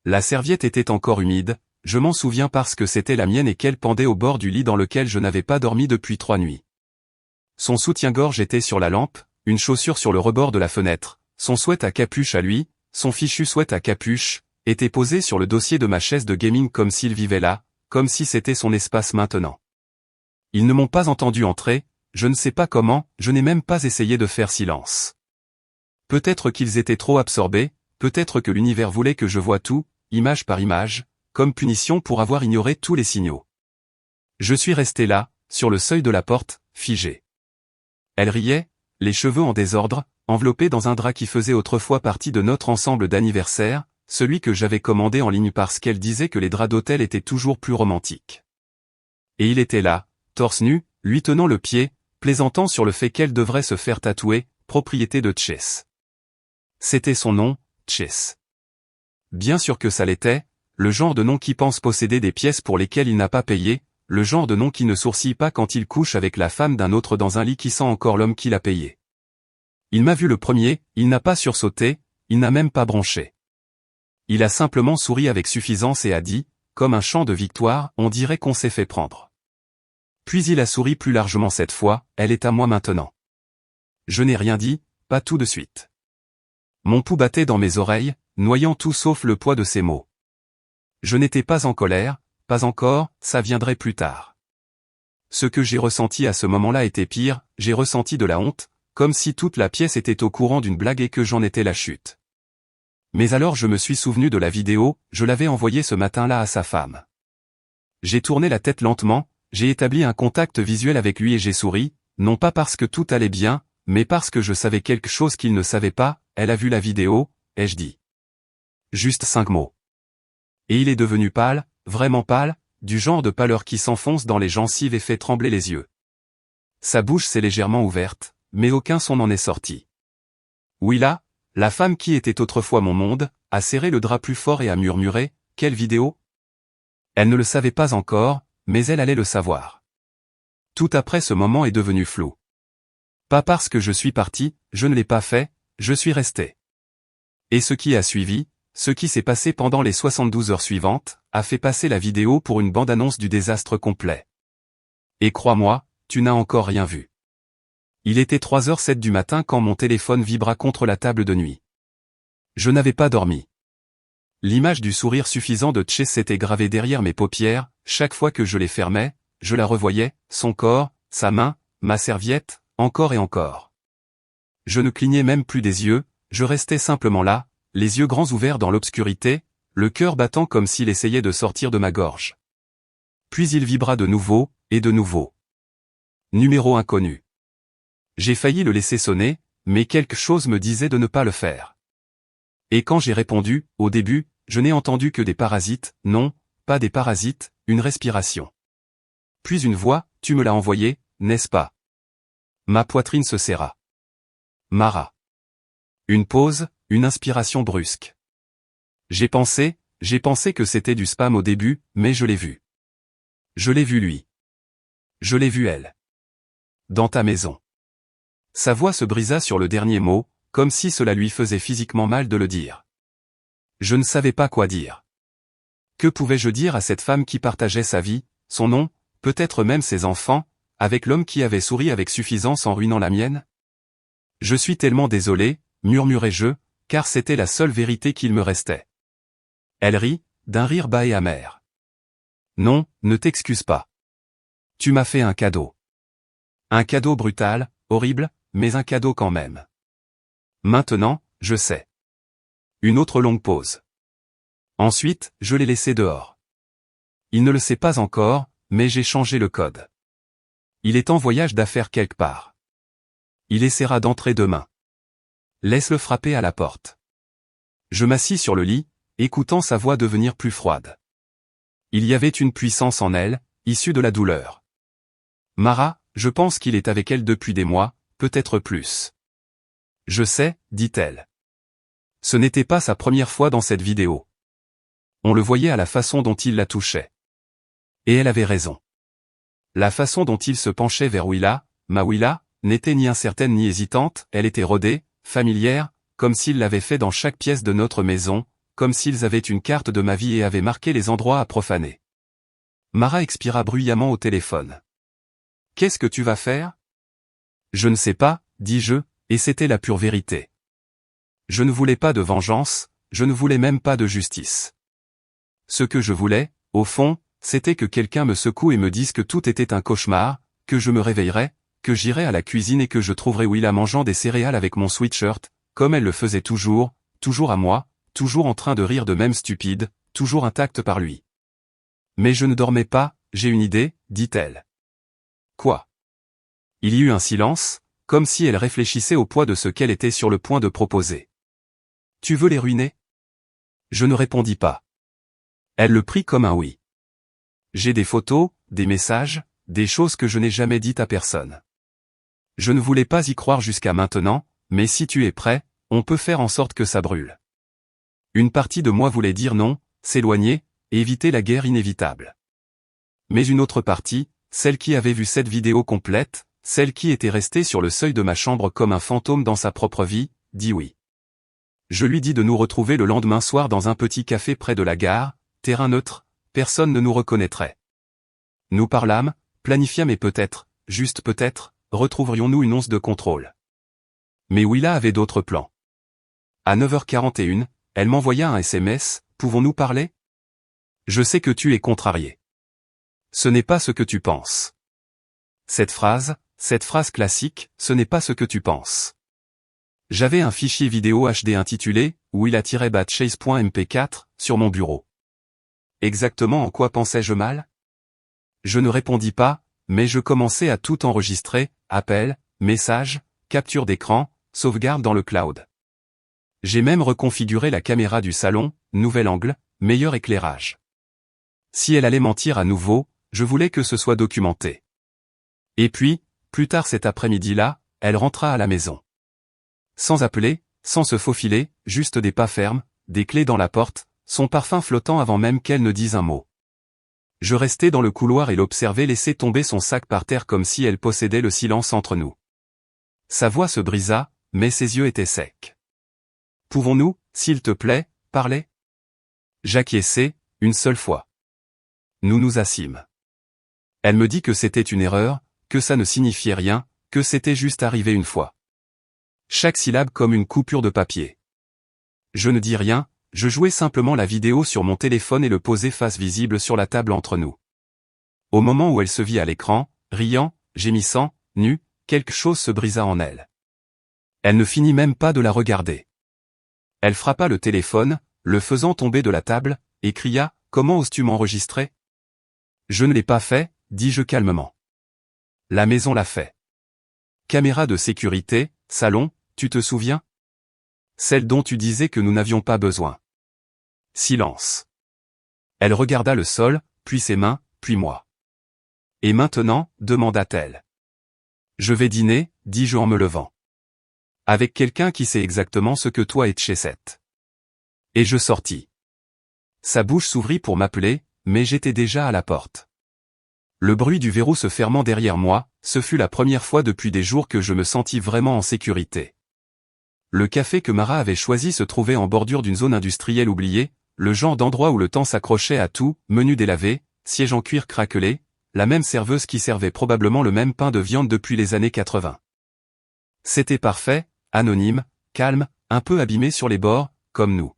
La serviette était encore humide, je m'en souviens parce que c'était la mienne et qu'elle pendait au bord du lit dans lequel je n'avais pas dormi depuis 3 nuits. Son soutien-gorge était sur la lampe, une chaussure sur le rebord de la fenêtre, son sweat à capuche à lui, son fichu sweat à capuche, était posé sur le dossier de ma chaise de gaming comme s'il vivait là, comme si c'était son espace maintenant. Ils ne m'ont pas entendu entrer, je ne sais pas comment, je n'ai même pas essayé de faire silence. Peut-être qu'ils étaient trop absorbés, peut-être que l'univers voulait que je voie tout, image par image, comme punition pour avoir ignoré tous les signaux. Je suis resté là, sur le seuil de la porte, figé. Elle riait, les cheveux en désordre, enveloppés dans un drap qui faisait autrefois partie de notre ensemble d'anniversaire, celui que j'avais commandé en ligne parce qu'elle disait que les draps d'hôtel étaient toujours plus romantiques. Et il était là, torse nu, lui tenant le pied, plaisantant sur le fait qu'elle devrait se faire tatouer, propriété de Chess. C'était son nom, Chess. Bien sûr que ça l'était, le genre de nom qui pense posséder des pièces pour lesquelles il n'a pas payé, le genre de nom qui ne sourcille pas quand il couche avec la femme d'un autre dans un lit qui sent encore l'homme qui l'a payé. Il m'a vu le premier, il n'a pas sursauté, il n'a même pas bronché. Il a simplement souri avec suffisance et a dit, comme un chant de victoire, on dirait qu'on s'est fait prendre. Puis il a souri plus largement cette fois, elle est à moi maintenant. Je n'ai rien dit, pas tout de suite. Mon pouls battait dans mes oreilles, noyant tout sauf le poids de ses mots. Je n'étais pas en colère, pas encore, ça viendrait plus tard. Ce que j'ai ressenti à ce moment-là était pire, j'ai ressenti de la honte, comme si toute la pièce était au courant d'une blague et que j'en étais la chute. Mais alors je me suis souvenu de la vidéo, je l'avais envoyée ce matin-là à sa femme. J'ai tourné la tête lentement, j'ai établi un contact visuel avec lui et j'ai souri, non pas parce que tout allait bien, mais parce que je savais quelque chose qu'il ne savait pas, elle a vu la vidéo, ai-je dit. Juste 5 mots. Et il est devenu pâle, vraiment pâle, du genre de pâleur qui s'enfonce dans les gencives et fait trembler les yeux. Sa bouche s'est légèrement ouverte, mais aucun son n'en est sorti. Oui là, la femme qui était autrefois mon monde, a serré le drap plus fort et a murmuré, « Quelle vidéo ?» Elle ne le savait pas encore, mais elle allait le savoir. Tout après ce moment est devenu flou. Pas parce que je suis parti, je ne l'ai pas fait, je suis resté. Et ce qui a suivi, ce qui s'est passé pendant les 72 heures suivantes, a fait passer la vidéo pour une bande-annonce du désastre complet. Et crois-moi, tu n'as encore rien vu. Il était 3h07 du matin quand mon téléphone vibra contre la table de nuit. Je n'avais pas dormi. L'image du sourire suffisant de Chess s'était gravée derrière mes paupières, chaque fois que je les fermais, je la revoyais, son corps, sa main, ma serviette, encore et encore. Je ne clignais même plus des yeux, je restais simplement là, les yeux grands ouverts dans l'obscurité, le cœur battant comme s'il essayait de sortir de ma gorge. Puis il vibra de nouveau, et de nouveau. Numéro inconnu. J'ai failli le laisser sonner, mais quelque chose me disait de ne pas le faire. Et quand j'ai répondu, au début, je n'ai entendu que des parasites, non, pas des parasites, une respiration. Puis une voix, tu me l'as envoyé, n'est-ce pas? Ma poitrine se serra. Mara. Une pause, une inspiration brusque. J'ai pensé que c'était du spam au début, mais je l'ai vu. Je l'ai vu lui. Je l'ai vu elle. Dans ta maison. Sa voix se brisa sur le dernier mot, comme si cela lui faisait physiquement mal de le dire. Je ne savais pas quoi dire. Que pouvais-je dire à cette femme qui partageait sa vie, son nom, peut-être même ses enfants, avec l'homme qui avait souri avec suffisance en ruinant la mienne? Je suis tellement désolé, murmurai-je, car c'était la seule vérité qu'il me restait. Elle rit, d'un rire bas et amer. Non, ne t'excuse pas. Tu m'as fait un cadeau. Un cadeau brutal, horrible, mais un cadeau quand même. Maintenant, je sais. Une autre longue pause. Ensuite, je l'ai laissé dehors. Il ne le sait pas encore, mais j'ai changé le code. Il est en voyage d'affaires quelque part. Il essaiera d'entrer demain. Laisse-le frapper à la porte. Je m'assis sur le lit, écoutant sa voix devenir plus froide. Il y avait une puissance en elle, issue de la douleur. Mara, je pense qu'il est avec elle depuis des mois, peut-être plus. Je sais, dit-elle. Ce n'était pas sa première fois dans cette vidéo. On le voyait à la façon dont il la touchait. Et elle avait raison. La façon dont il se penchait vers Willa, ma Willa, n'était ni incertaine ni hésitante, elle était rodée, familière, comme s'il l'avait fait dans chaque pièce de notre maison, comme s'ils avaient une carte de ma vie et avaient marqué les endroits à profaner. Mara expira bruyamment au téléphone. « Qu'est-ce que tu vas faire ?»« Je ne sais pas, dis-je, et c'était la pure vérité. Je ne voulais pas de vengeance, je ne voulais même pas de justice. Ce que je voulais, au fond, c'était que quelqu'un me secoue et me dise que tout était un cauchemar, que je me réveillerais, que j'irais à la cuisine et que je trouverais Willa mangeant des céréales avec mon sweatshirt, comme elle le faisait toujours à moi, toujours en train de rire de même stupide, toujours intacte par lui. Mais je ne dormais pas, j'ai une idée, dit-elle. Quoi? Il y eut un silence, comme si elle réfléchissait au poids de ce qu'elle était sur le point de proposer. Tu veux les ruiner? Je ne répondis pas. Elle le prit comme un oui. J'ai des photos, des messages, des choses que je n'ai jamais dites à personne. Je ne voulais pas y croire jusqu'à maintenant, mais si tu es prêt, on peut faire en sorte que ça brûle. Une partie de moi voulait dire non, s'éloigner, éviter la guerre inévitable. Mais une autre partie, celle qui avait vu cette vidéo complète, celle qui était restée sur le seuil de ma chambre comme un fantôme dans sa propre vie, dit oui. Je lui dis de nous retrouver le lendemain soir dans un petit café près de la gare, terrain neutre, personne ne nous reconnaîtrait. Nous parlâmes, planifiâmes et peut-être, juste peut-être, retrouverions-nous une once de contrôle. Mais Willa avait d'autres plans. À 9h41, elle m'envoya un SMS, « Pouvons-nous parler ? Je sais que tu es contrarié. Ce n'est pas ce que tu penses. » Cette phrase classique, « ce n'est pas ce que tu penses. » J'avais un fichier vidéo HD intitulé « Willa-chase.mp4 » sur mon bureau. Exactement en quoi pensais-je mal? Je ne répondis pas, mais je commençais à tout enregistrer, appels, messages, capture d'écran, sauvegarde dans le cloud. J'ai même reconfiguré la caméra du salon, nouvel angle, meilleur éclairage. Si elle allait mentir à nouveau, je voulais que ce soit documenté. Et puis, plus tard cet après-midi-là, elle rentra à la maison. Sans appeler, sans se faufiler, juste des pas fermes, des clés dans la porte, son parfum flottant avant même qu'elle ne dise un mot. Je restais dans le couloir et l'observais laisser tomber son sac par terre comme si elle possédait le silence entre nous. Sa voix se brisa, mais ses yeux étaient secs. « Pouvons-nous, s'il te plaît, parler ?» J'acquiesçai, une seule fois. Nous nous assîmes. Elle me dit que c'était une erreur, que ça ne signifiait rien, que c'était juste arrivé une fois. Chaque syllabe comme une coupure de papier. Je ne dis rien, je jouais simplement la vidéo sur mon téléphone et le posais face visible sur la table entre nous. Au moment où elle se vit à l'écran, riant, gémissant, nue, quelque chose se brisa en elle. Elle ne finit même pas de la regarder. Elle frappa le téléphone, le faisant tomber de la table, et cria « Comment oses-tu m'enregistrer ?» Je ne l'ai pas fait, dis-je calmement. La maison l'a fait. Caméra de sécurité, salon, tu te souviens? Celle dont tu disais que nous n'avions pas besoin. Silence. Elle regarda le sol, puis ses mains, puis moi. Et maintenant, demanda-t-elle. Je vais dîner, dis-je en me levant. Avec quelqu'un qui sait exactement ce que toi et Chesette. Et je sortis. Sa bouche s'ouvrit pour m'appeler, mais j'étais déjà à la porte. Le bruit du verrou se fermant derrière moi, ce fut la première fois depuis des jours que je me sentis vraiment en sécurité. Le café que Mara avait choisi se trouvait en bordure d'une zone industrielle oubliée, le genre d'endroit où le temps s'accrochait à tout, menu délavé, siège en cuir craquelé, la même serveuse qui servait probablement le même pain de viande depuis les années 80. C'était parfait, anonyme, calme, un peu abîmé sur les bords, comme nous.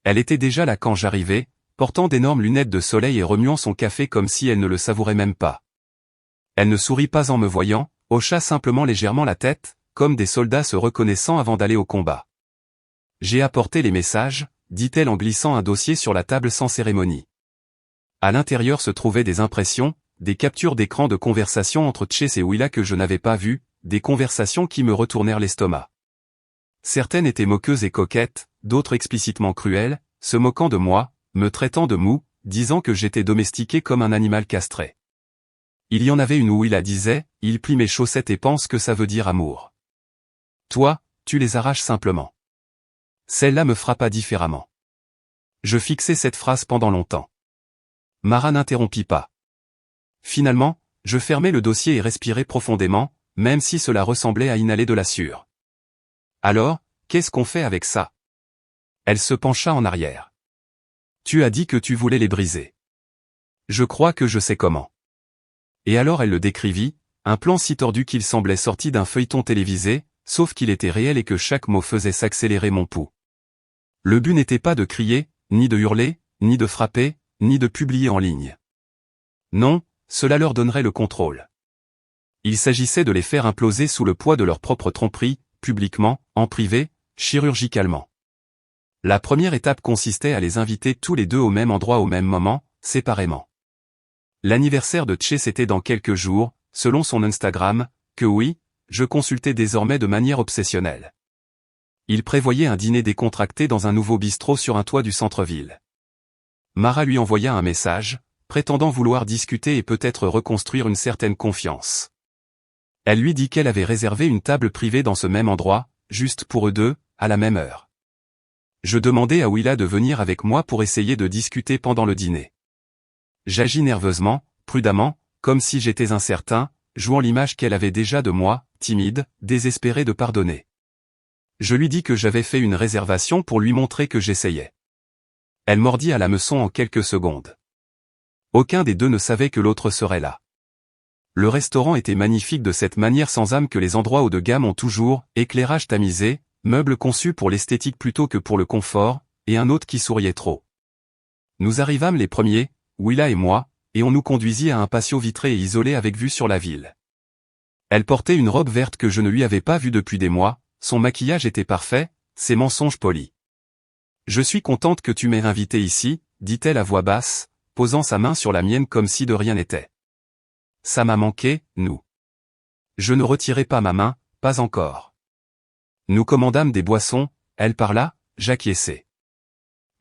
Elle était déjà là quand j'arrivais, portant d'énormes lunettes de soleil et remuant son café comme si elle ne le savourait même pas. Elle ne sourit pas en me voyant, hocha simplement légèrement la tête, comme des soldats se reconnaissant avant d'aller au combat. J'ai apporté les messages, dit-elle en glissant un dossier sur la table sans cérémonie. À l'intérieur se trouvaient des impressions, des captures d'écran de conversations entre Chase et Willa que je n'avais pas vues, des conversations qui me retournèrent l'estomac. Certaines étaient moqueuses et coquettes, d'autres explicitement cruelles, se moquant de moi, me traitant de mou, disant que j'étais domestiqué comme un animal castré. Il y en avait une où Willa disait, « Il plie mes chaussettes et pense que ça veut dire amour. » Toi, tu les arraches simplement. Celle-là me frappa différemment. Je fixai cette phrase pendant longtemps. Mara n'interrompit pas. Finalement, je fermai le dossier et respirai profondément, même si cela ressemblait à inhaler de la sueur. Alors, qu'est-ce qu'on fait avec ça? Elle se pencha en arrière. Tu as dit que tu voulais les briser. Je crois que je sais comment. Et alors elle le décrivit, un plan si tordu qu'il semblait sorti d'un feuilleton télévisé, sauf qu'il était réel et que chaque mot faisait s'accélérer mon pouls. Le but n'était pas de crier, ni de hurler, ni de frapper, ni de publier en ligne. Non, cela leur donnerait le contrôle. Il s'agissait de les faire imploser sous le poids de leur propre tromperie, publiquement, en privé, chirurgicalement. La première étape consistait à les inviter tous les deux au même endroit au même moment, séparément. L'anniversaire de Chase était dans quelques jours, selon son Instagram, que oui, je consultais désormais de manière obsessionnelle. Il prévoyait un dîner décontracté dans un nouveau bistrot sur un toit du centre-ville. Mara lui envoya un message, prétendant vouloir discuter et peut-être reconstruire une certaine confiance. Elle lui dit qu'elle avait réservé une table privée dans ce même endroit, juste pour eux deux, à la même heure. Je demandai à Willa de venir avec moi pour essayer de discuter pendant le dîner. J'agis nerveusement, prudemment, comme si j'étais incertain, jouant l'image qu'elle avait déjà de moi, timide, désespéré de pardonner. Je lui dis que j'avais fait une réservation pour lui montrer que j'essayais. Elle mordit à l'hameçon en quelques secondes. Aucun des deux ne savait que l'autre serait là. Le restaurant était magnifique de cette manière sans âme que les endroits haut de gamme ont toujours, éclairage tamisé, meubles conçus pour l'esthétique plutôt que pour le confort, et un hôte qui souriait trop. Nous arrivâmes les premiers, Willa et moi, et on nous conduisit à un patio vitré et isolé avec vue sur la ville. Elle portait une robe verte que je ne lui avais pas vue depuis des mois, son maquillage était parfait, ses mensonges polis. « Je suis contente que tu m'aies invité ici », dit-elle à voix basse, posant sa main sur la mienne comme si de rien n'était. Ça m'a manqué, nous. Je ne retirai pas ma main, pas encore. Nous commandâmes des boissons, elle parla, j'acquiesçai.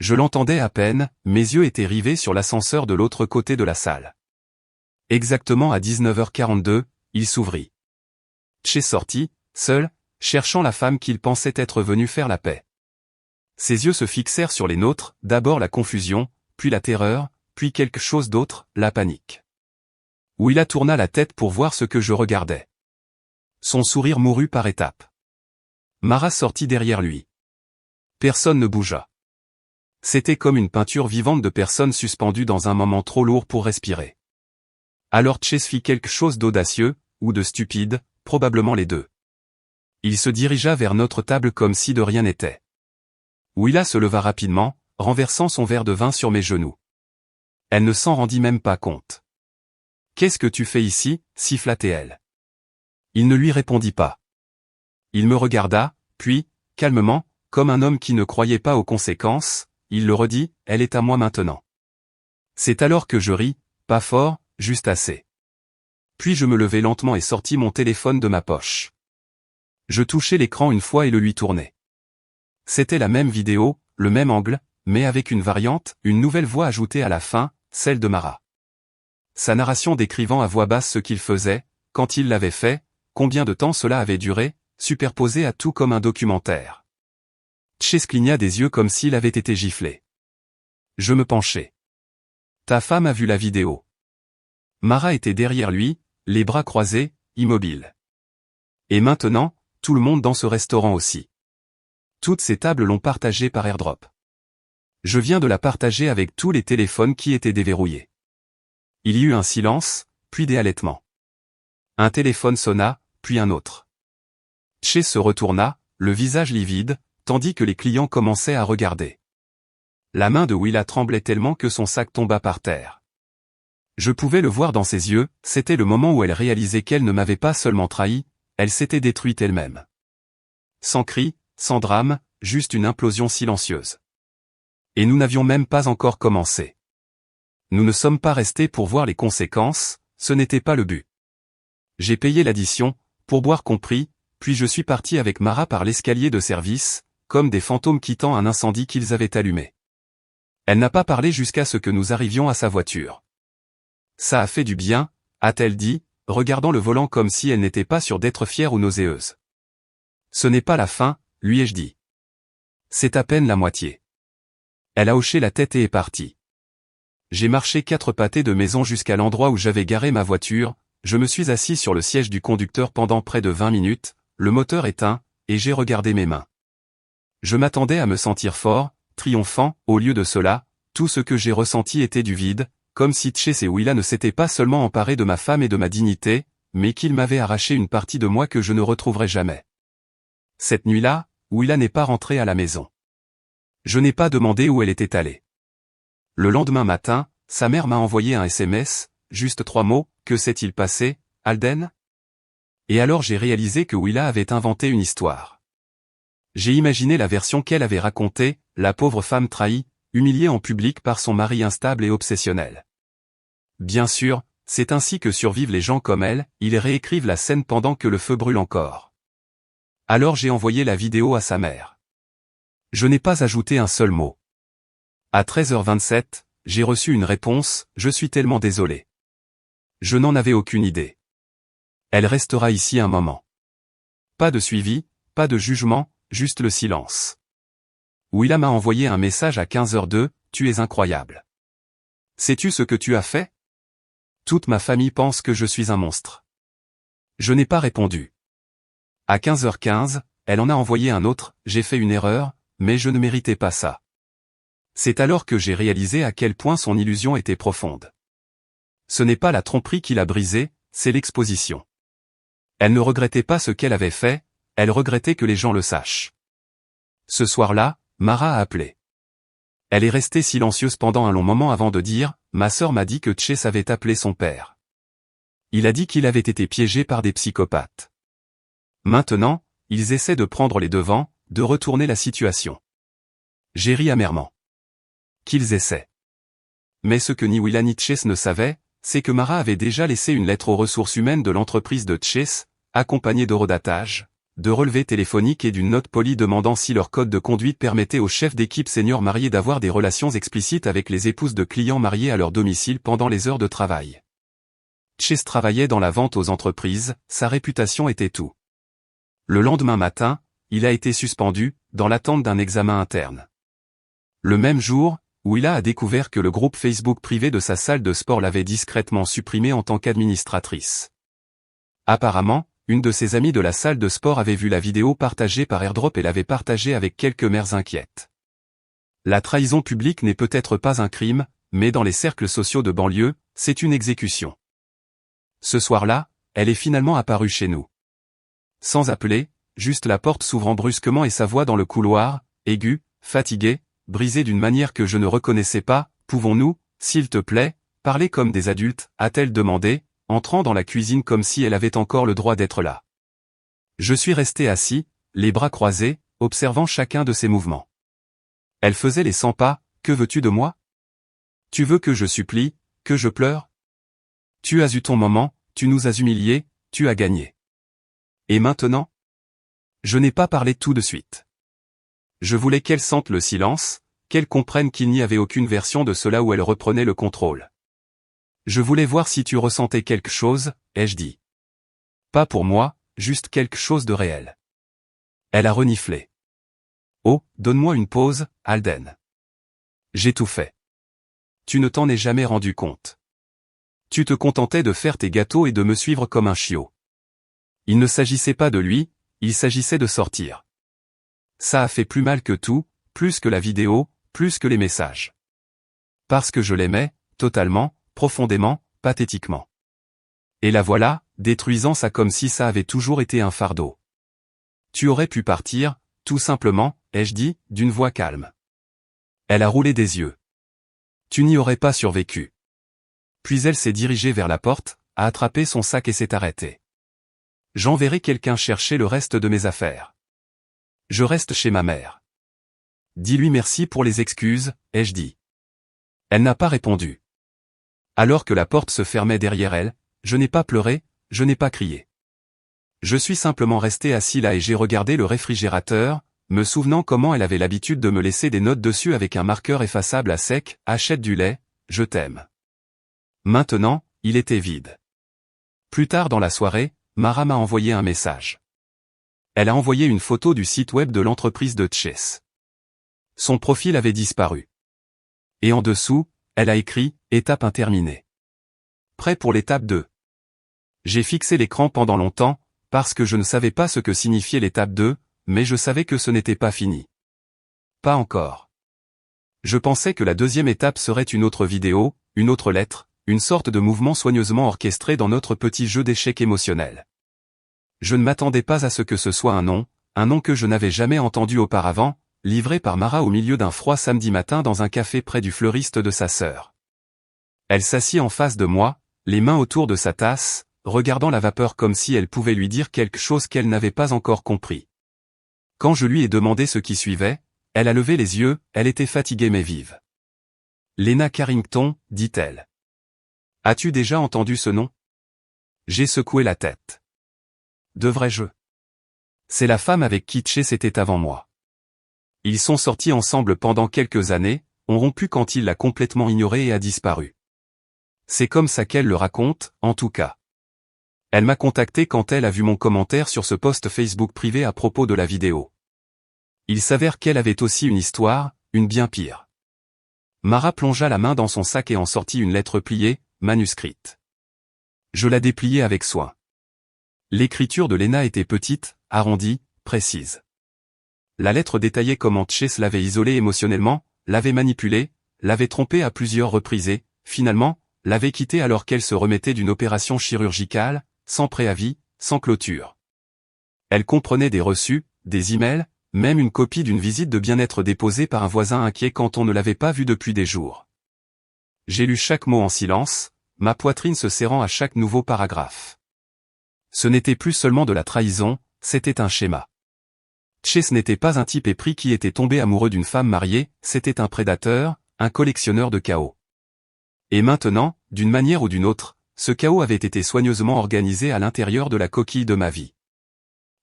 Je l'entendais à peine, mes yeux étaient rivés sur l'ascenseur de l'autre côté de la salle. Exactement à 19h42, il s'ouvrit. Chase sortit, seul, cherchant la femme qu'il pensait être venue faire la paix. Ses yeux se fixèrent sur les nôtres, d'abord la confusion, puis la terreur, puis quelque chose d'autre, la panique. Willa tourna la tête pour voir ce que je regardais. Son sourire mourut par étapes. Mara sortit derrière lui. Personne ne bougea. C'était comme une peinture vivante de personnes suspendues dans un moment trop lourd pour respirer. Alors Chase fit quelque chose d'audacieux, ou de stupide, probablement les deux. Il se dirigea vers notre table comme si de rien n'était. Willa se leva rapidement, renversant son verre de vin sur mes genoux. Elle ne s'en rendit même pas compte. « Qu'est-ce que tu fais ici » siffla-t-elle. Il ne lui répondit pas. Il me regarda, puis, calmement, comme un homme qui ne croyait pas aux conséquences, il le redit, « Elle est à moi maintenant. » C'est alors que je ris, pas fort, juste assez. Puis je me levai lentement et sortis mon téléphone de ma poche. Je touchai l'écran une fois et le lui tournai. C'était la même vidéo, le même angle, mais avec une variante, une nouvelle voix ajoutée à la fin, celle de Mara. Sa narration décrivant à voix basse ce qu'il faisait, quand il l'avait fait, combien de temps cela avait duré, superposé à tout comme un documentaire. Chase cligna des yeux comme s'il avait été giflé. Je me penchai. Ta femme a vu la vidéo. Mara était derrière lui, les bras croisés, immobile. Et maintenant, tout le monde dans ce restaurant aussi. Toutes ces tables l'ont partagée par AirDrop. Je viens de la partager avec tous les téléphones qui étaient déverrouillés. Il y eut un silence, puis des halètements. Un téléphone sonna, puis un autre. Chase se retourna, le visage livide, tandis que les clients commençaient à regarder. La main de Willa tremblait tellement que son sac tomba par terre. Je pouvais le voir dans ses yeux, c'était le moment où elle réalisait qu'elle ne m'avait pas seulement trahi, elle s'était détruite elle-même. Sans cri, sans drame, juste une implosion silencieuse. Et nous n'avions même pas encore commencé. Nous ne sommes pas restés pour voir les conséquences, ce n'était pas le but. J'ai payé l'addition, pourboire compris, puis je suis parti avec Mara par l'escalier de service, comme des fantômes quittant un incendie qu'ils avaient allumé. Elle n'a pas parlé jusqu'à ce que nous arrivions à sa voiture. Ça a fait du bien, a-t-elle dit, regardant le volant comme si elle n'était pas sûre d'être fière ou nauséeuse. Ce n'est pas la fin, lui ai-je dit. C'est à peine la moitié. Elle a hoché la tête et est partie. J'ai marché 4 pâtés de maison jusqu'à l'endroit où j'avais garé ma voiture, je me suis assis sur le siège du conducteur pendant près de 20 minutes, le moteur éteint, et j'ai regardé mes mains. Je m'attendais à me sentir fort, triomphant. Au lieu de cela, tout ce que j'ai ressenti était du vide, comme si Chase et Willa ne s'étaient pas seulement emparés de ma femme et de ma dignité, mais qu'ils m'avaient arraché une partie de moi que je ne retrouverai jamais. Cette nuit-là, Willa n'est pas rentrée à la maison. Je n'ai pas demandé où elle était allée. Le lendemain matin, sa mère m'a envoyé un SMS, juste 3 mots, « Que s'est-il passé, Alden ?» Et alors j'ai réalisé que Willa avait inventé une histoire. J'ai imaginé la version qu'elle avait racontée, la pauvre femme trahie, humiliée en public par son mari instable et obsessionnel. Bien sûr, c'est ainsi que survivent les gens comme elle, ils réécrivent la scène pendant que le feu brûle encore. Alors j'ai envoyé la vidéo à sa mère. Je n'ai pas ajouté un seul mot. À 13h27, j'ai reçu une réponse, « Je suis tellement désolé. » Je n'en avais aucune idée. Elle restera ici un moment. Pas de suivi, pas de jugement, juste le silence. Willa m'a envoyé un message à 15h02, « Tu es incroyable. Sais-tu ce que tu as fait ? Toute ma famille pense que je suis un monstre. » Je n'ai pas répondu. À 15h15, elle en a envoyé un autre, « J'ai fait une erreur, mais je ne méritais pas ça. » C'est alors que j'ai réalisé à quel point son illusion était profonde. Ce n'est pas la tromperie qui l'a brisée, c'est l'exposition. Elle ne regrettait pas ce qu'elle avait fait, elle regrettait que les gens le sachent. Ce soir-là, Mara a appelé. Elle est restée silencieuse pendant un long moment avant de dire, « Ma sœur m'a dit que Chase avait appelé son père. Il a dit qu'il avait été piégé par des psychopathes. Maintenant, ils essaient de prendre les devants, de retourner la situation. » J'ai ri amèrement. Qu'ils essaient. Mais ce que ni Willa ni Chase ne savaient, c'est que Mara avait déjà laissé une lettre aux ressources humaines de l'entreprise de Chase, accompagnée d'horodatage, de relevés téléphoniques et d'une note polie demandant si leur code de conduite permettait aux chefs d'équipe seniors mariés d'avoir des relations explicites avec les épouses de clients mariés à leur domicile pendant les heures de travail. Chase travaillait dans la vente aux entreprises, sa réputation était tout. Le lendemain matin, il a été suspendu, dans l'attente d'un examen interne. Le même jour, Willa a découvert que le groupe Facebook privé de sa salle de sport l'avait discrètement supprimé en tant qu'administratrice. Apparemment, une de ses amies de la salle de sport avait vu la vidéo partagée par AirDrop et l'avait partagée avec quelques mères inquiètes. La trahison publique n'est peut-être pas un crime, mais dans les cercles sociaux de banlieue, c'est une exécution. Ce soir-là, elle est finalement apparue chez nous. Sans appeler, juste la porte s'ouvrant brusquement et sa voix dans le couloir, aiguë, fatiguée, brisée d'une manière que je ne reconnaissais pas, « Pouvons-nous, s'il te plaît, parler comme des adultes ?» a-t-elle demandé, entrant dans la cuisine comme si elle avait encore le droit d'être là. Je suis resté assis, les bras croisés, observant chacun de ses mouvements. Elle faisait les 100 pas, « Que veux-tu de moi ? Tu veux que je supplie, que je pleure ? Tu as eu ton moment, tu nous as humiliés, tu as gagné. Et maintenant ? » Je n'ai pas parlé tout de suite. Je voulais qu'elle sente le silence, qu'elle comprenne qu'il n'y avait aucune version de cela où elle reprenait le contrôle. Je voulais voir si tu ressentais quelque chose, ai-je dit. Pas pour moi, juste quelque chose de réel. Elle a reniflé. Oh, donne-moi une pause, Alden. J'ai tout fait. Tu ne t'en es jamais rendu compte. Tu te contentais de faire tes gâteaux et de me suivre comme un chiot. Il ne s'agissait pas de lui, il s'agissait de sortir. Ça a fait plus mal que tout, plus que la vidéo, plus que les messages. Parce que je l'aimais, totalement, profondément, pathétiquement. Et la voilà, détruisant ça comme si ça avait toujours été un fardeau. Tu aurais pu partir, tout simplement, ai-je dit, d'une voix calme. Elle a roulé des yeux. Tu n'y aurais pas survécu. Puis elle s'est dirigée vers la porte, a attrapé son sac et s'est arrêtée. J'enverrai quelqu'un chercher le reste de mes affaires. Je reste chez ma mère. Dis-lui merci pour les excuses, ai-je dit. Elle n'a pas répondu. Alors que la porte se fermait derrière elle, je n'ai pas pleuré, je n'ai pas crié. Je suis simplement resté assis là et j'ai regardé le réfrigérateur, me souvenant comment elle avait l'habitude de me laisser des notes dessus avec un marqueur effaçable à sec, « Achète du lait, je t'aime ». Maintenant, il était vide. Plus tard dans la soirée, Mara m'a envoyé un message. Elle a envoyé une photo du site web de l'entreprise de Chase. Son profil avait disparu. Et en dessous, elle a écrit « Étape interminée. Prêt pour l'étape 2. » J'ai fixé l'écran pendant longtemps, parce que je ne savais pas ce que signifiait l'étape 2, mais je savais que ce n'était pas fini. Pas encore. Je pensais que la deuxième étape serait une autre vidéo, une autre lettre, une sorte de mouvement soigneusement orchestré dans notre petit jeu d'échecs émotionnel. Je ne m'attendais pas à ce que ce soit un nom que je n'avais jamais entendu auparavant, livré par Mara au milieu d'un froid samedi matin dans un café près du fleuriste de sa sœur. Elle s'assit en face de moi, les mains autour de sa tasse, regardant la vapeur comme si elle pouvait lui dire quelque chose qu'elle n'avait pas encore compris. Quand je lui ai demandé ce qui suivait, elle a levé les yeux, elle était fatiguée mais vive. Lena Carrington, dit-elle. As-tu déjà entendu ce nom? J'ai secoué la tête. Devrais-je? C'est la femme avec qui Chase était avant moi. Ils sont sortis ensemble pendant quelques années, ont rompu quand il l'a complètement ignorée et a disparu. C'est comme ça qu'elle le raconte, en tout cas. Elle m'a contacté quand elle a vu mon commentaire sur ce post Facebook privé à propos de la vidéo. Il s'avère qu'elle avait aussi une histoire, une bien pire. Mara plongea la main dans son sac et en sortit une lettre pliée, manuscrite. Je la dépliai avec soin. L'écriture de Lena était petite, arrondie, précise. La lettre détaillait comment Chase l'avait isolée émotionnellement, l'avait manipulée, l'avait trompée à plusieurs reprises et, finalement, l'avait quittée alors qu'elle se remettait d'une opération chirurgicale, sans préavis, sans clôture. Elle comprenait des reçus, des emails, même une copie d'une visite de bien-être déposée par un voisin inquiet quand on ne l'avait pas vu depuis des jours. J'ai lu chaque mot en silence, ma poitrine se serrant à chaque nouveau paragraphe. Ce n'était plus seulement de la trahison, c'était un schéma. Chase n'était pas un type épris qui était tombé amoureux d'une femme mariée, c'était un prédateur, un collectionneur de chaos. Et maintenant, d'une manière ou d'une autre, ce chaos avait été soigneusement organisé à l'intérieur de la coquille de ma vie.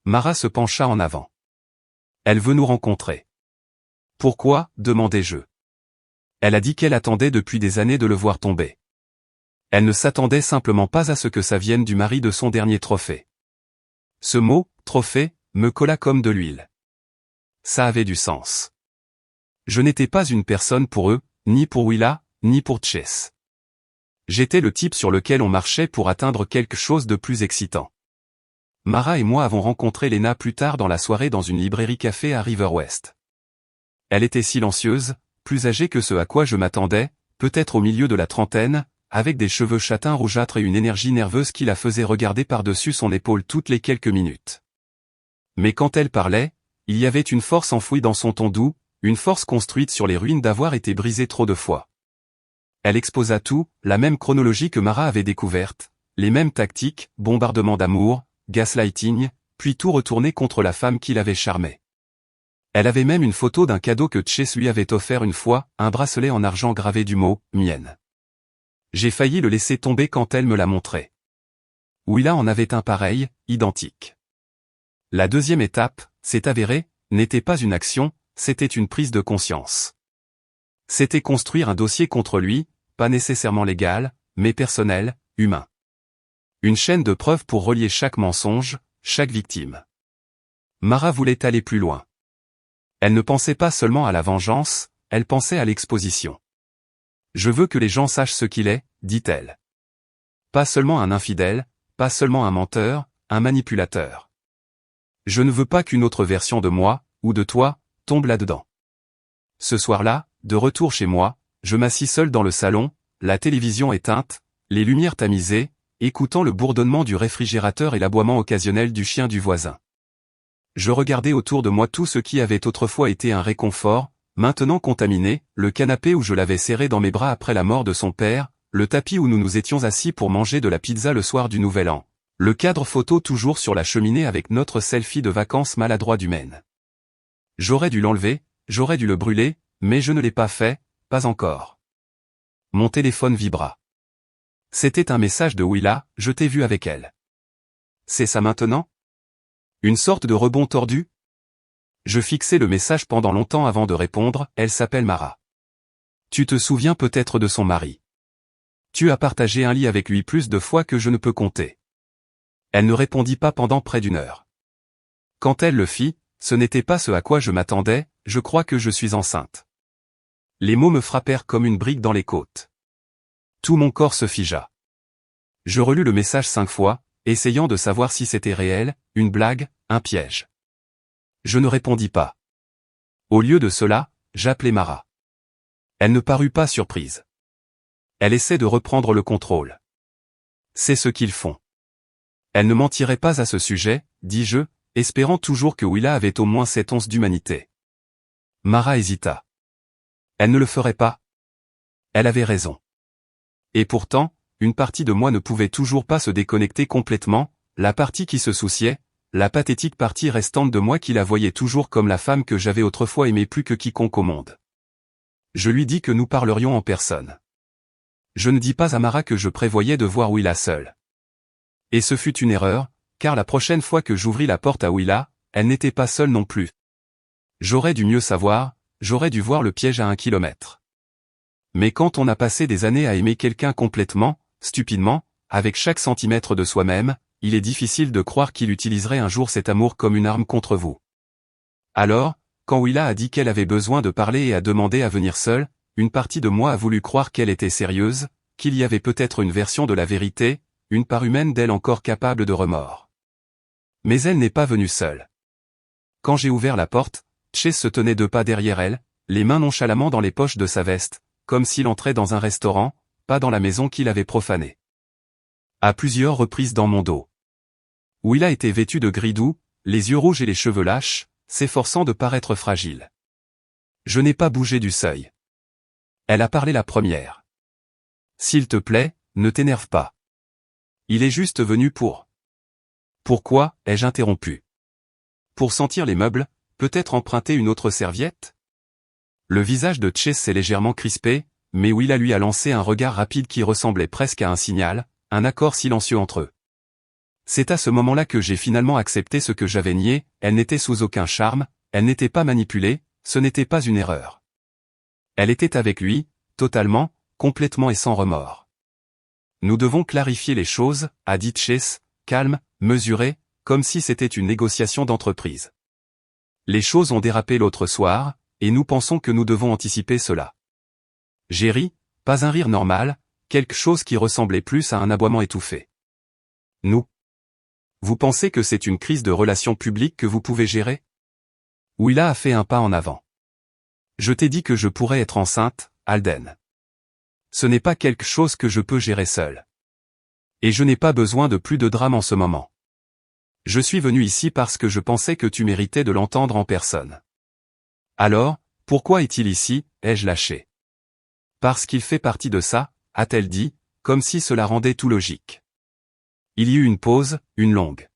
Mara se pencha en avant. Elle veut nous rencontrer. Pourquoi, demandai-je. Elle a dit qu'elle attendait depuis des années de le voir tomber. Elle ne s'attendait simplement pas à ce que ça vienne du mari de son dernier trophée. Ce mot, trophée, me colla comme de l'huile. Ça avait du sens. Je n'étais pas une personne pour eux, ni pour Willa, ni pour Chase. J'étais le type sur lequel on marchait pour atteindre quelque chose de plus excitant. Mara et moi avons rencontré Lena plus tard dans la soirée dans une librairie café à River West. Elle était silencieuse, plus âgée que ce à quoi je m'attendais, peut-être au milieu de la trentaine, avec des cheveux châtains rougeâtres et une énergie nerveuse qui la faisait regarder par-dessus son épaule toutes les quelques minutes. Mais quand elle parlait, il y avait une force enfouie dans son ton doux, une force construite sur les ruines d'avoir été brisée trop de fois. Elle exposa tout, la même chronologie que Mara avait découverte, les mêmes tactiques, bombardement d'amour, gaslighting, puis tout retourné contre la femme qui l'avait charmée. Elle avait même une photo d'un cadeau que Chase lui avait offert une fois, un bracelet en argent gravé du mot « mienne ». J'ai failli le laisser tomber quand elle me l'a montré. Willa en avait un pareil, identique. La deuxième étape, s'est avérée, n'était pas une action, c'était une prise de conscience. C'était construire un dossier contre lui, pas nécessairement légal, mais personnel, humain. Une chaîne de preuves pour relier chaque mensonge, chaque victime. Mara voulait aller plus loin. Elle ne pensait pas seulement à la vengeance, elle pensait à l'exposition. Je veux que les gens sachent ce qu'il est, dit-elle. Pas seulement un infidèle, pas seulement un menteur, un manipulateur. Je ne veux pas qu'une autre version de moi, ou de toi, tombe là-dedans. Ce soir-là, de retour chez moi, je m'assis seul dans le salon, la télévision éteinte, les lumières tamisées, écoutant le bourdonnement du réfrigérateur et l'aboiement occasionnel du chien du voisin. Je regardais autour de moi tout ce qui avait autrefois été un réconfort, maintenant contaminé, le canapé où je l'avais serré dans mes bras après la mort de son père, le tapis où nous nous étions assis pour manger de la pizza le soir du Nouvel An, le cadre photo toujours sur la cheminée avec notre selfie de vacances maladroit du Maine. J'aurais dû l'enlever, j'aurais dû le brûler, mais je ne l'ai pas fait, pas encore. Mon téléphone vibra. C'était un message de Willa, je t'ai vu avec elle. C'est ça maintenant? Une sorte de rebond tordu? Je fixai le message pendant longtemps avant de répondre, elle s'appelle Mara. Tu te souviens peut-être de son mari. Tu as partagé un lit avec lui plus de fois que je ne peux compter. Elle ne répondit pas pendant près d'une heure. Quand elle le fit, ce n'était pas ce à quoi je m'attendais, je crois que je suis enceinte. Les mots me frappèrent comme une brique dans les côtes. Tout mon corps se figea. Je relus le message 5 fois, essayant de savoir si c'était réel, une blague, un piège. Je ne répondis pas. Au lieu de cela, j'appelai Mara. Elle ne parut pas surprise. Elle essaie de reprendre le contrôle. C'est ce qu'ils font. Elle ne mentirait pas à ce sujet, dis-je, espérant toujours que Willa avait au moins cette once d'humanité. Mara hésita. Elle ne le ferait pas. Elle avait raison. Et pourtant, une partie de moi ne pouvait toujours pas se déconnecter complètement, la partie qui se souciait, la pathétique partie restante de moi qui la voyait toujours comme la femme que j'avais autrefois aimée plus que quiconque au monde. Je lui dis que nous parlerions en personne. Je ne dis pas à Mara que je prévoyais de voir Willa seule. Et ce fut une erreur, car la prochaine fois que j'ouvris la porte à Willa, elle n'était pas seule non plus. J'aurais dû mieux savoir, j'aurais dû voir le piège à 1 kilomètre. Mais quand on a passé des années à aimer quelqu'un complètement, stupidement, avec chaque centimètre de soi-même, il est difficile de croire qu'il utiliserait un jour cet amour comme une arme contre vous. Alors, quand Willa a dit qu'elle avait besoin de parler et a demandé à venir seule, une partie de moi a voulu croire qu'elle était sérieuse, qu'il y avait peut-être une version de la vérité, une part humaine d'elle encore capable de remords. Mais elle n'est pas venue seule. Quand j'ai ouvert la porte, Chase se tenait 2 pas derrière elle, les mains nonchalamment dans les poches de sa veste, comme s'il entrait dans un restaurant, pas dans la maison qu'il avait profanée. À plusieurs reprises dans mon dos. Willa était vêtue de gris doux, les yeux rouges et les cheveux lâches, s'efforçant de paraître fragile. Je n'ai pas bougé du seuil. Elle a parlé la première. S'il te plaît, ne t'énerve pas. Il est juste venu pour... Pourquoi, ai-je interrompu? Pour sentir les meubles, peut-être emprunter une autre serviette? Le visage de Chase s'est légèrement crispé, mais Willa lui a lancé un regard rapide qui ressemblait presque à un signal, un accord silencieux entre eux. C'est à ce moment-là que j'ai finalement accepté ce que j'avais nié, elle n'était sous aucun charme, elle n'était pas manipulée, ce n'était pas une erreur. Elle était avec lui, totalement, complètement et sans remords. Nous devons clarifier les choses, a dit Chase, calme, mesuré, comme si c'était une négociation d'entreprise. Les choses ont dérapé l'autre soir, et nous pensons que nous devons anticiper cela. J'ai ri, pas un rire normal, quelque chose qui ressemblait plus à un aboiement étouffé. Nous. Vous pensez que c'est une crise de relations publiques que vous pouvez gérer? Willa a fait un pas en avant. Je t'ai dit que je pourrais être enceinte, Alden. Ce n'est pas quelque chose que je peux gérer seul. Et je n'ai pas besoin de plus de drame en ce moment. Je suis venu ici parce que je pensais que tu méritais de l'entendre en personne. Alors, pourquoi est-il ici, ai-je lâché? Parce qu'il fait partie de ça, a-t-elle dit, comme si cela rendait tout logique. Il y eut une pause, une longue.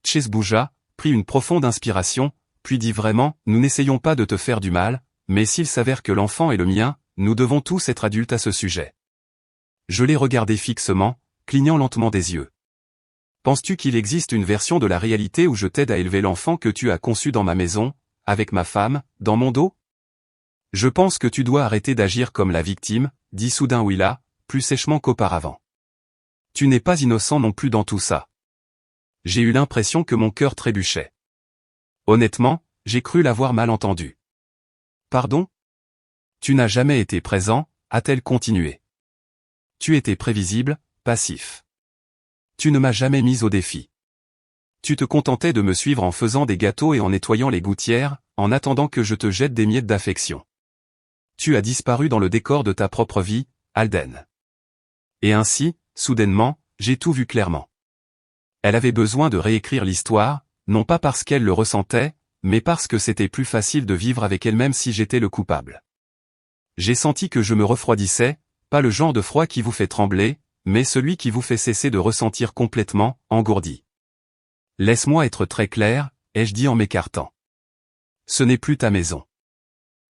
Chase bougea, prit une profonde inspiration, puis dit vraiment, nous n'essayons pas de te faire du mal, mais s'il s'avère que l'enfant est le mien, nous devons tous être adultes à ce sujet. Je l'ai regardé fixement, clignant lentement des yeux. Penses-tu qu'il existe une version de la réalité où je t'aide à élever l'enfant que tu as conçu dans ma maison, avec ma femme, dans mon dos? Je pense que tu dois arrêter d'agir comme la victime, dit soudain Willa, plus sèchement qu'auparavant. Tu n'es pas innocent non plus dans tout ça. J'ai eu l'impression que mon cœur trébuchait. Honnêtement, j'ai cru l'avoir mal entendu. Pardon? Tu n'as jamais été présent, a-t-elle continué. Tu étais prévisible, passif. Tu ne m'as jamais mis au défi. Tu te contentais de me suivre en faisant des gâteaux et en nettoyant les gouttières, en attendant que je te jette des miettes d'affection. Tu as disparu dans le décor de ta propre vie, Alden. Et ainsi, soudainement, j'ai tout vu clairement. Elle avait besoin de réécrire l'histoire, non pas parce qu'elle le ressentait, mais parce que c'était plus facile de vivre avec elle-même si j'étais le coupable. J'ai senti que je me refroidissais, pas le genre de froid qui vous fait trembler, mais celui qui vous fait cesser de ressentir complètement, engourdi. Laisse-moi être très clair, ai-je dit en m'écartant. Ce n'est plus ta maison.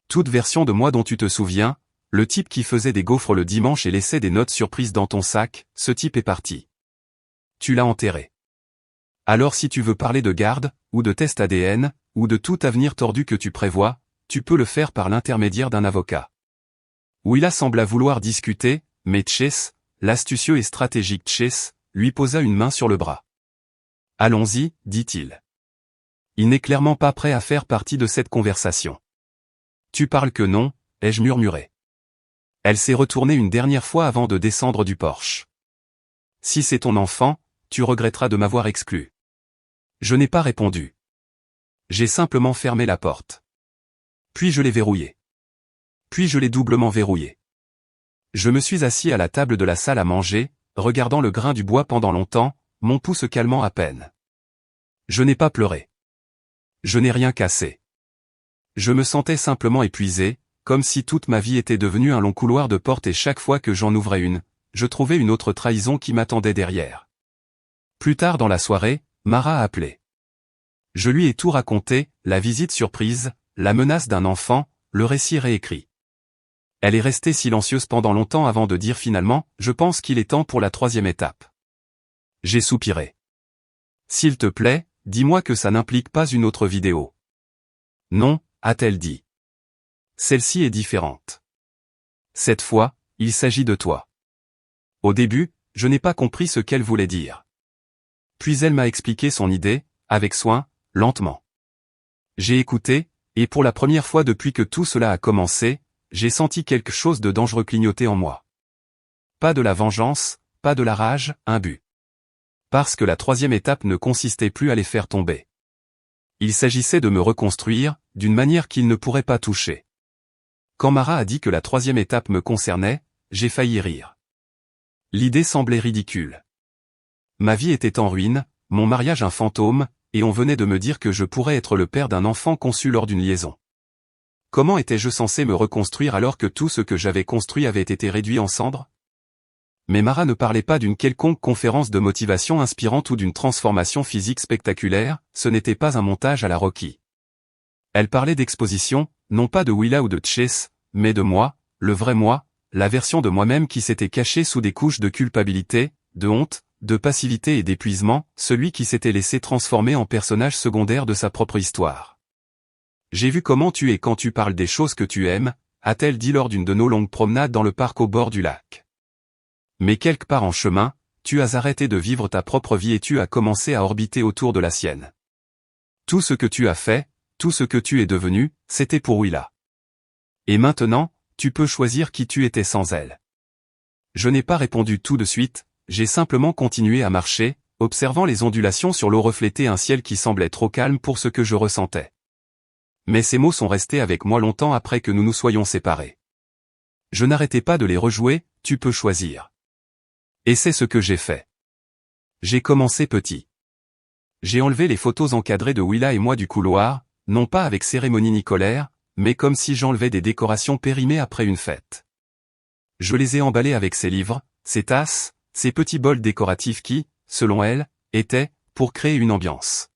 Toute version de moi dont tu te souviens, le type qui faisait des gaufres le dimanche et laissait des notes surprises dans ton sac, ce type est parti. Tu l'as enterré. Alors si tu veux parler de garde, ou de test ADN, ou de tout avenir tordu que tu prévois, tu peux le faire par l'intermédiaire d'un avocat. Willa sembla vouloir discuter, mais Chase, l'astucieux et stratégique Chase, lui posa une main sur le bras. Allons-y, dit-il. Il n'est clairement pas prêt à faire partie de cette conversation. Tu parles que non, ai-je murmuré. Elle s'est retournée une dernière fois avant de descendre du porche. Si c'est ton enfant, tu regretteras de m'avoir exclu. Je n'ai pas répondu. J'ai simplement fermé la porte. Puis je l'ai verrouillée. Puis je l'ai doublement verrouillé. Je me suis assis à la table de la salle à manger, regardant le grain du bois pendant longtemps, mon pouls se calmant à peine. Je n'ai pas pleuré. Je n'ai rien cassé. Je me sentais simplement épuisé, comme si toute ma vie était devenue un long couloir de portes et chaque fois que j'en ouvrais une, je trouvais une autre trahison qui m'attendait derrière. Plus tard dans la soirée, Mara a appelé. Je lui ai tout raconté, la visite surprise, la menace d'un enfant, le récit réécrit. Elle est restée silencieuse pendant longtemps avant de dire finalement, je pense qu'il est temps pour la 3e étape. J'ai soupiré. S'il te plaît, dis-moi que ça n'implique pas une autre vidéo. Non, a-t-elle dit. Celle-ci est différente. Cette fois, il s'agit de toi. Au début, je n'ai pas compris ce qu'elle voulait dire. Puis elle m'a expliqué son idée, avec soin, lentement. J'ai écouté, et pour la première fois depuis que tout cela a commencé, j'ai senti quelque chose de dangereux clignoter en moi. Pas de la vengeance, pas de la rage, un but. Parce que la 3e étape ne consistait plus à les faire tomber. Il s'agissait de me reconstruire, d'une manière qu'ils ne pourraient pas toucher. Quand Mara a dit que la 3e étape me concernait, j'ai failli rire. L'idée semblait ridicule. Ma vie était en ruine, mon mariage un fantôme, et on venait de me dire que je pourrais être le père d'un enfant conçu lors d'une liaison. Comment étais-je censé me reconstruire alors que tout ce que j'avais construit avait été réduit en cendres? Mais Mara ne parlait pas d'une quelconque conférence de motivation inspirante ou d'une transformation physique spectaculaire, ce n'était pas un montage à la Rocky. Elle parlait d'exposition, non pas de Willa ou de Chase, mais de moi, le vrai moi, la version de moi-même qui s'était cachée sous des couches de culpabilité, de honte, de passivité et d'épuisement, celui qui s'était laissé transformer en personnage secondaire de sa propre histoire. J'ai vu comment tu es quand tu parles des choses que tu aimes, a-t-elle dit lors d'une de nos longues promenades dans le parc au bord du lac. Mais quelque part en chemin, tu as arrêté de vivre ta propre vie et tu as commencé à orbiter autour de la sienne. Tout ce que tu as fait, tout ce que tu es devenu, c'était pour Willa. Et maintenant, tu peux choisir qui tu étais sans elle. Je n'ai pas répondu tout de suite, j'ai simplement continué à marcher, observant les ondulations sur l'eau refléter un ciel qui semblait trop calme pour ce que je ressentais. Mais ces mots sont restés avec moi longtemps après que nous nous soyons séparés. Je n'arrêtais pas de les rejouer, tu peux choisir. Et c'est ce que j'ai fait. J'ai commencé petit. J'ai enlevé les photos encadrées de Willa et moi du couloir, non pas avec cérémonie ni colère, mais comme si j'enlevais des décorations périmées après une fête. Je les ai emballées avec ses livres, ses tasses, ces petits bols décoratifs qui, selon elle, étaient, pour créer une ambiance.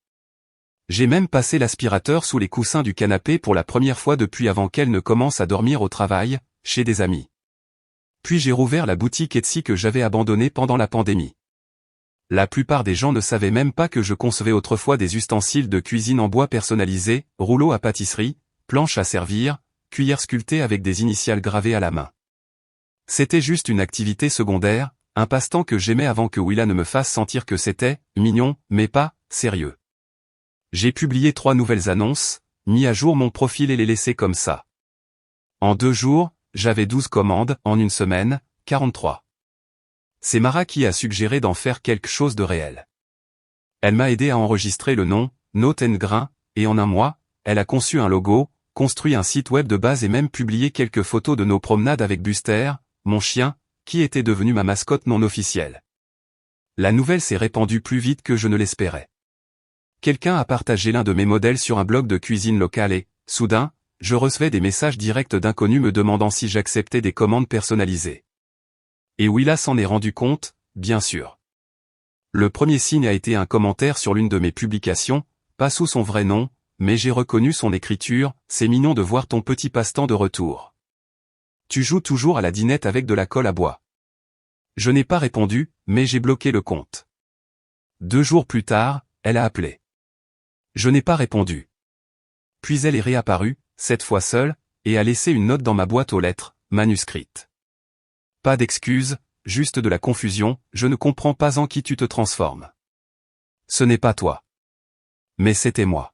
J'ai même passé l'aspirateur sous les coussins du canapé pour la première fois depuis avant qu'elle ne commence à dormir au travail, chez des amis. Puis j'ai rouvert la boutique Etsy que j'avais abandonnée pendant la pandémie. La plupart des gens ne savaient même pas que je concevais autrefois des ustensiles de cuisine en bois personnalisés, rouleaux à pâtisserie, planches à servir, cuillères sculptées avec des initiales gravées à la main. C'était juste une activité secondaire, un passe-temps que j'aimais avant que Willa ne me fasse sentir que c'était mignon, mais pas sérieux. J'ai publié 3 nouvelles annonces, mis à jour mon profil et les laissé comme ça. En 2 jours, j'avais 12 commandes, en une semaine, 43. C'est Mara qui a suggéré d'en faire quelque chose de réel. Elle m'a aidé à enregistrer le nom, Note & Grain, et en un mois, elle a conçu un logo, construit un site web de base et même publié quelques photos de nos promenades avec Buster, mon chien, qui était devenu ma mascotte non officielle. La nouvelle s'est répandue plus vite que je ne l'espérais. Quelqu'un a partagé l'un de mes modèles sur un blog de cuisine locale et, soudain, je recevais des messages directs d'inconnus me demandant si j'acceptais des commandes personnalisées. Et Willa s'en est rendu compte, bien sûr. Le premier signe a été un commentaire sur l'une de mes publications, pas sous son vrai nom, mais j'ai reconnu son écriture, c'est mignon de voir ton petit passe-temps de retour. Tu joues toujours à la dinette avec de la colle à bois. Je n'ai pas répondu, mais j'ai bloqué le compte. 2 jours plus tard, elle a appelé. Je n'ai pas répondu. Puis elle est réapparue, cette fois seule, et a laissé une note dans ma boîte aux lettres, manuscrite. Pas d'excuses, juste de la confusion, je ne comprends pas en qui tu te transformes. Ce n'est pas toi. Mais c'était moi.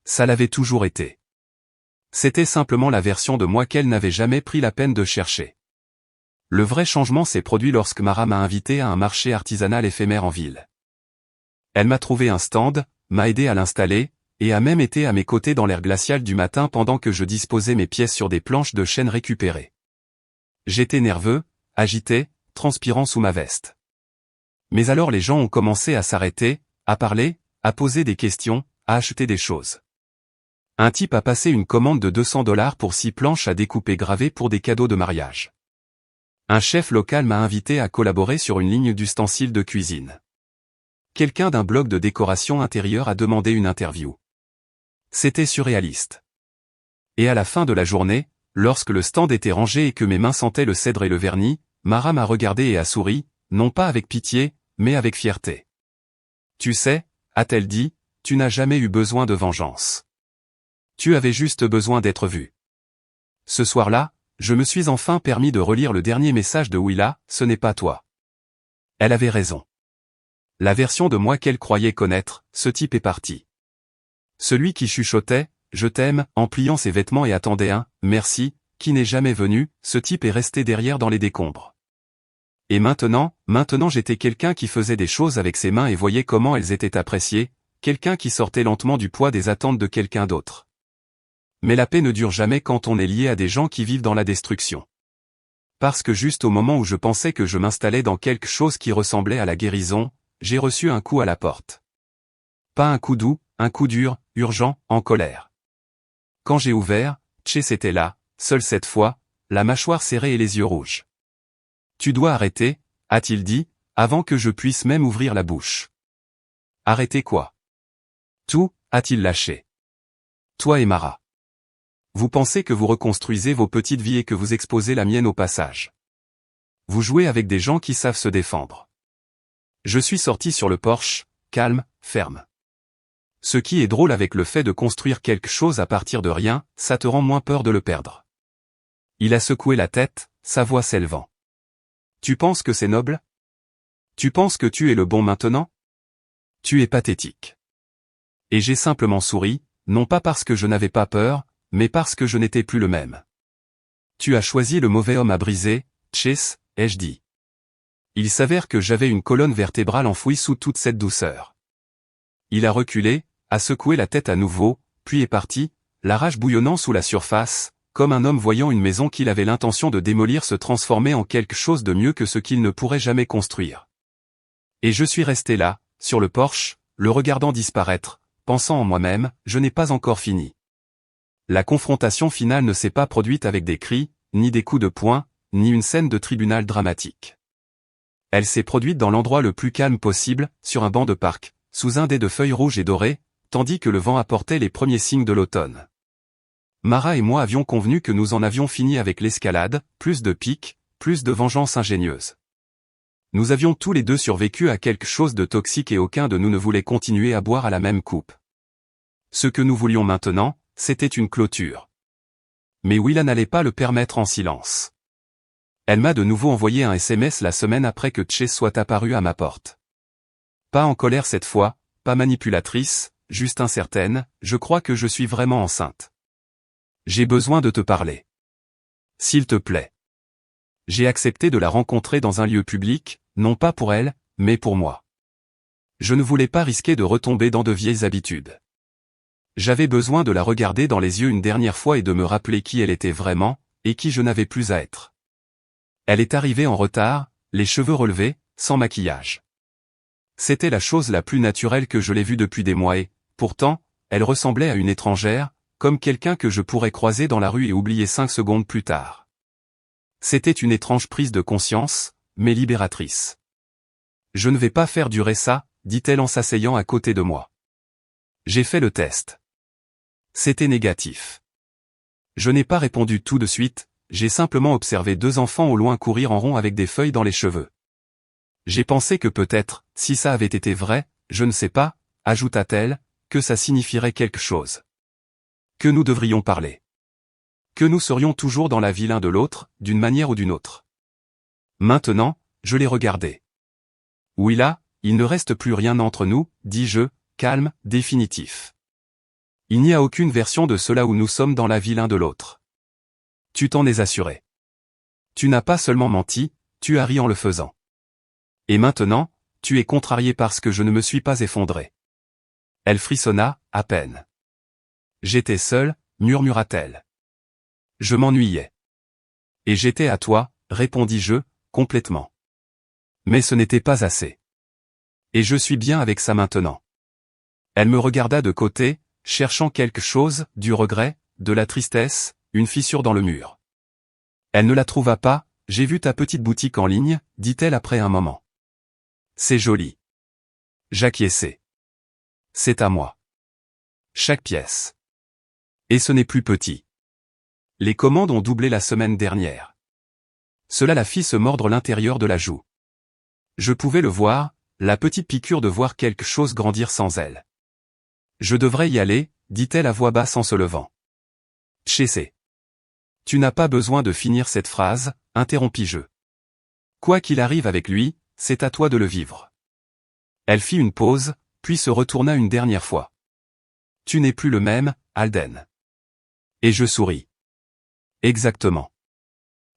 Ça l'avait toujours été. C'était simplement la version de moi qu'elle n'avait jamais pris la peine de chercher. Le vrai changement s'est produit lorsque Mara m'a invité à un marché artisanal éphémère en ville. Elle m'a trouvé un stand, m'a aidé à l'installer, et a même été à mes côtés dans l'air glacial du matin pendant que je disposais mes pièces sur des planches de chêne récupérées. J'étais nerveux, agité, transpirant sous ma veste. Mais alors les gens ont commencé à s'arrêter, à parler, à poser des questions, à acheter des choses. Un type a passé une commande de $200 pour 6 planches à découper gravées pour des cadeaux de mariage. Un chef local m'a invité à collaborer sur une ligne d'ustensiles de cuisine. Quelqu'un d'un blog de décoration intérieure a demandé une interview. C'était surréaliste. Et à la fin de la journée, lorsque le stand était rangé et que mes mains sentaient le cèdre et le vernis, Mara m'a regardé et a souri, non pas avec pitié, mais avec fierté. Tu sais, a-t-elle dit, tu n'as jamais eu besoin de vengeance. Tu avais juste besoin d'être vu. Ce soir-là, je me suis enfin permis de relire le dernier message de Willa, ce n'est pas toi. Elle avait raison. La version de moi qu'elle croyait connaître, ce type est parti. Celui qui chuchotait, je t'aime, en pliant ses vêtements et attendait un « merci », qui n'est jamais venu, ce type est resté derrière dans les décombres. Et maintenant j'étais quelqu'un qui faisait des choses avec ses mains et voyait comment elles étaient appréciées, quelqu'un qui sortait lentement du poids des attentes de quelqu'un d'autre. Mais la paix ne dure jamais quand on est lié à des gens qui vivent dans la destruction. Parce que juste au moment où je pensais que je m'installais dans quelque chose qui ressemblait à la guérison, j'ai reçu un coup à la porte. Pas un coup doux, un coup dur, urgent, en colère. Quand j'ai ouvert, Chase était là, seul cette fois, la mâchoire serrée et les yeux rouges. Tu dois arrêter, a-t-il dit, avant que je puisse même ouvrir la bouche. Arrêter quoi? Tout, a-t-il lâché. Toi et Mara. Vous pensez que vous reconstruisez vos petites vies et que vous exposez la mienne au passage. Vous jouez avec des gens qui savent se défendre. Je suis sorti sur le porche, calme, ferme. Ce qui est drôle avec le fait de construire quelque chose à partir de rien, ça te rend moins peur de le perdre. Il a secoué la tête, sa voix s'élevant. Tu penses que c'est noble? Tu penses que tu es le bon maintenant? Tu es pathétique. Et j'ai simplement souri, non pas parce que je n'avais pas peur, mais parce que je n'étais plus le même. Tu as choisi le mauvais homme à briser, Chase, ai-je dit. Il s'avère que j'avais une colonne vertébrale enfouie sous toute cette douceur. Il a reculé, a secoué la tête à nouveau, puis est parti, la rage bouillonnant sous la surface, comme un homme voyant une maison qu'il avait l'intention de démolir se transformer en quelque chose de mieux que ce qu'il ne pourrait jamais construire. Et je suis resté là, sur le porche, le regardant disparaître, pensant en moi-même, je n'ai pas encore fini. La confrontation finale ne s'est pas produite avec des cris, ni des coups de poing, ni une scène de tribunal dramatique. Elle s'est produite dans l'endroit le plus calme possible, sur un banc de parc, sous un dais de feuilles rouges et dorées, tandis que le vent apportait les premiers signes de l'automne. Mara et moi avions convenu que nous en avions fini avec l'escalade, plus de piques, plus de vengeance ingénieuse. Nous avions tous les deux survécu à quelque chose de toxique et aucun de nous ne voulait continuer à boire à la même coupe. Ce que nous voulions maintenant, c'était une clôture. Mais Willa n'allait pas le permettre en silence. Elle m'a de nouveau envoyé un SMS la semaine après que Chase soit apparu à ma porte. Pas en colère cette fois, pas manipulatrice, juste incertaine, je crois que je suis vraiment enceinte. J'ai besoin de te parler. S'il te plaît. J'ai accepté de la rencontrer dans un lieu public, non pas pour elle, mais pour moi. Je ne voulais pas risquer de retomber dans de vieilles habitudes. J'avais besoin de la regarder dans les yeux une dernière fois et de me rappeler qui elle était vraiment, et qui je n'avais plus à être. Elle est arrivée en retard, les cheveux relevés, sans maquillage. C'était la chose la plus naturelle que je l'ai vue depuis des mois et, pourtant, elle ressemblait à une étrangère, comme quelqu'un que je pourrais croiser dans la rue et oublier 5 secondes plus tard. C'était une étrange prise de conscience, mais libératrice. Je ne vais pas faire durer ça, dit-elle en s'asseyant à côté de moi. J'ai fait le test. C'était négatif. Je n'ai pas répondu tout de suite, j'ai simplement observé 2 enfants au loin courir en rond avec des feuilles dans les cheveux. J'ai pensé que peut-être, si ça avait été vrai, je ne sais pas, ajouta-t-elle, que ça signifierait quelque chose. Que nous devrions parler. Que nous serions toujours dans la vie l'un de l'autre, d'une manière ou d'une autre. Maintenant, je les regardais. Willa, il ne reste plus rien entre nous, dis-je, calme, définitif. Il n'y a aucune version de cela où nous sommes dans la vie l'un de l'autre. Tu t'en es assuré. Tu n'as pas seulement menti, tu as ri en le faisant. Et maintenant, tu es contrarié parce que je ne me suis pas effondré. Elle frissonna, à peine. J'étais seule, murmura-t-elle. Je m'ennuyais. Et j'étais à toi, répondis-je, complètement. Mais ce n'était pas assez. Et je suis bien avec ça maintenant. Elle me regarda de côté, cherchant quelque chose, du regret, de la tristesse, une fissure dans le mur. Elle ne la trouva pas. J'ai vu ta petite boutique en ligne, dit-elle après un moment. C'est joli. J'acquiesçai. C'est à moi. Chaque pièce. Et ce n'est plus petit. Les commandes ont doublé la semaine dernière. Cela la fit se mordre l'intérieur de la joue. Je pouvais le voir, la petite piqûre de voir quelque chose grandir sans elle. Je devrais y aller, dit-elle à voix basse en se levant. Tchessé. Tu n'as pas besoin de finir cette phrase, interrompis-je. Quoi qu'il arrive avec lui, c'est à toi de le vivre. Elle fit une pause, puis se retourna une dernière fois. Tu n'es plus le même, Alden. Et je souris. Exactement.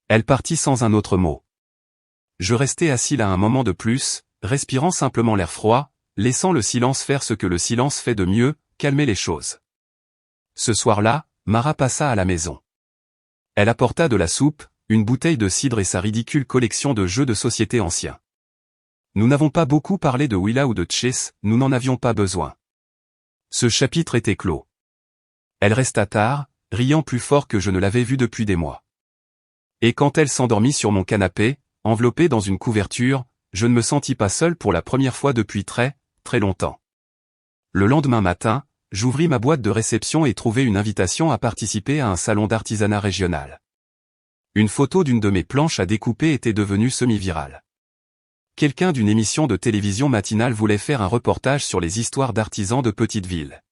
Elle partit sans un autre mot. Je restai assis là un moment de plus, respirant simplement l'air froid, laissant le silence faire ce que le silence fait de mieux, calmer les choses. Ce soir-là, Mara passa à la maison. Elle apporta de la soupe, une bouteille de cidre et sa ridicule collection de jeux de société anciens. Nous n'avons pas beaucoup parlé de Willa ou de Chess, nous n'en avions pas besoin. Ce chapitre était clos. Elle resta tard, riant plus fort que je ne l'avais vue depuis des mois. Et quand elle s'endormit sur mon canapé, enveloppée dans une couverture, je ne me sentis pas seul pour la première fois depuis très, très longtemps. Le lendemain matin, j'ouvris ma boîte de réception et trouvai une invitation à participer à un salon d'artisanat régional. Une photo d'une de mes planches à découper était devenue semi-virale. Quelqu'un d'une émission de télévision matinale voulait faire un reportage sur les histoires d'artisans de petites villes.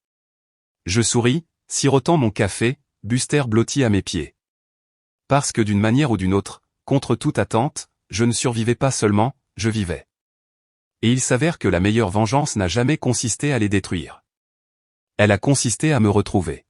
Je souris, sirotant mon café, Buster blotti à mes pieds. Parce que d'une manière ou d'une autre, contre toute attente, je ne survivais pas seulement, je vivais. Et il s'avère que la meilleure vengeance n'a jamais consisté à les détruire. Elle a consisté à me retrouver.